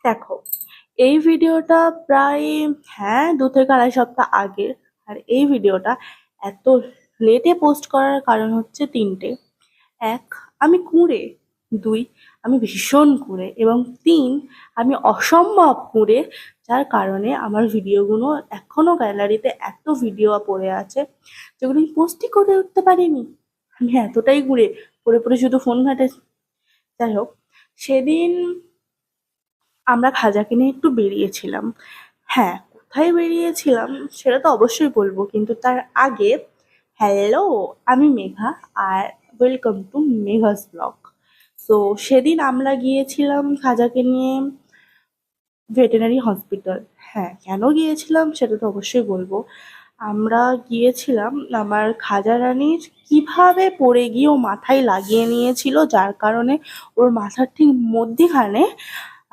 দেখো, এই ভিডিওটা প্রায় 2 থেকে 2.5 সপ্তাহ আগের। আর এই ভিডিওটা এত লেটে পোস্ট করার কারণ হচ্ছে তিনটে। এক, আমি কুঁড়ে। দুই, আমি ভীষণ কুঁড়ে। এবং তিন, আমি অসম্ভব কুঁড়ে, যার কারণে আমার ভিডিওগুলো এখনো গ্যালারিতে এত ভিডিও পড়ে আছে যেগুলো আমি পোস্টই করে উঠতে পারিনি। আমি এতটাই কুঁড়ে, পড়ে পড়ে শুধু ফোন ঘাটে। যাই হোক, সেদিন আমরা খাজা কিনে একটু বেরিয়েছিলাম। হ্যাঁ, কোথায় বেরিয়েছিলাম সেটা তো অবশ্যই বলবো, কিন্তু তার আগে হ্যালো, আমি মেঘা, আর ওয়েলকাম টু মেঘাস ব্লগ। তো সেদিন আমরা গিয়েছিলাম খাজাকে নিয়ে ভেটেরিনারি হসপিটাল। হ্যাঁ, কেন গিয়েছিলাম সেটা তো অবশ্যই বলবো। আমরা গিয়েছিলাম আমার খাজা রানীর কিভাবে পড়ে গিয়ে ও মাথায় লাগিয়ে নিয়েছিল, যার কারণে ওর মাথার ঠিক মধ্যিখানে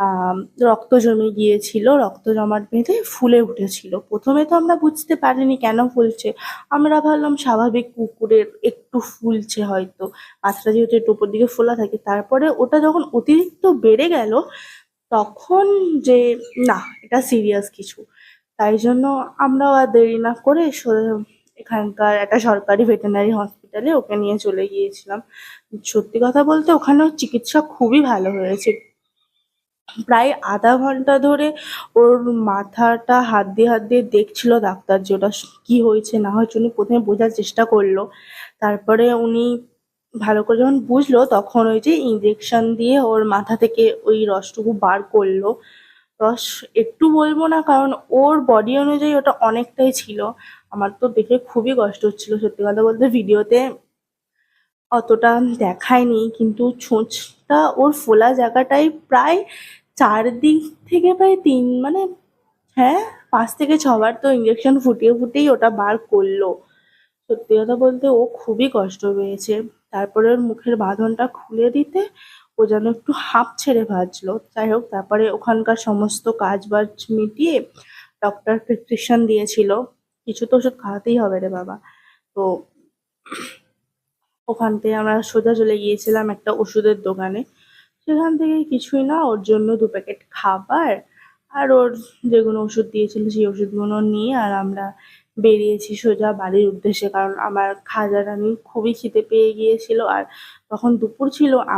আম রক্ত জমে গিয়েছিল। রক্ত জমাট বেঁধে ফুলে উঠেছিল। প্রথমে তো আমরা বুঝতে পারিনি কেন ফুলছে। আমরা ভাবলাম স্বাভাবিক কুকুরের একটু ফুলছে হয়তো, মাথাটা যেহেতু একটু উপর দিকে ফোলা থাকে। তারপরে ওটা যখন অতিরিক্ত বেড়ে গেল, তখন যে না, এটা সিরিয়াস কিছু। তাই জন্য আমরাও আর দেরি না করে এখানকার একটা সরকারি ভেটেরিনারি হসপিটালে ওকে নিয়ে চলে গিয়েছিলাম। সত্যি কথা বলতে ওখানেও চিকিৎসা খুবই ভালো হয়েছে। প্রায় আধা ঘন্টা ধরে ওর মাথাটা হাত দিয়ে দেখছিল ডাক্তার, যে ওটা কি হয়েছে না হয়েছে। উনি প্রথমে বোঝার চেষ্টা করলো, তারপরে উনি ভালো করে যখন বুঝলো তখন ওই যে ইঞ্জেকশন দিয়ে ওর মাথা থেকে ওই রসটুকু বার করলো। রস একটু বলবো না, কারণ ওর বডি অনুযায়ী ওটা অনেকটাই ছিল। আমার তো দেখে খুবই কষ্ট হচ্ছিল। সত্যি কথা বলতে ভিডিওতে অতটা দেখায়নি, কিন্তু ছুঁচটা ওর ফোলা জায়গাটায় প্রায় চারদিক থেকে প্রায় মানে হ্যাঁ, 5 থেকে 6 বার তো ইঞ্জেকশন ফুটিয়েই ওটা বার করলো। সত্যি কথা বলতে ও খুবই কষ্ট পেয়েছে। তারপরে ওর মুখের বাঁধনটা খুলে দিতে ও যেন একটু হাঁপ ছেড়ে বাঁচলো। যাই হোক, তারপরে ওখানকার সমস্ত কাজবাজ মিটিয়ে ডক্টর প্রেসক্রিপশন দিয়েছিল। কিছু তো ওষুধ খাওয়াতেই হবে রে বাবা। তো ওখান থেকে আমরা সোজা চলে গিয়েছিলাম একটা ওষুধের দোকানে। সেখান থেকে কিছুই না, ওর জন্য 2 প্যাকেট খাবার আর ওর যেগুলো ওষুধ দিয়েছিল সেই ওষুধগুলো নিয়ে আর আমরা বেরিয়েছি সোজা বাড়ির উদ্দেশ্যে। কারণ আমার খাজা রানীর খুবই খিদে পেয়ে গিয়েছিল, আর তখন দুপুর ছিল।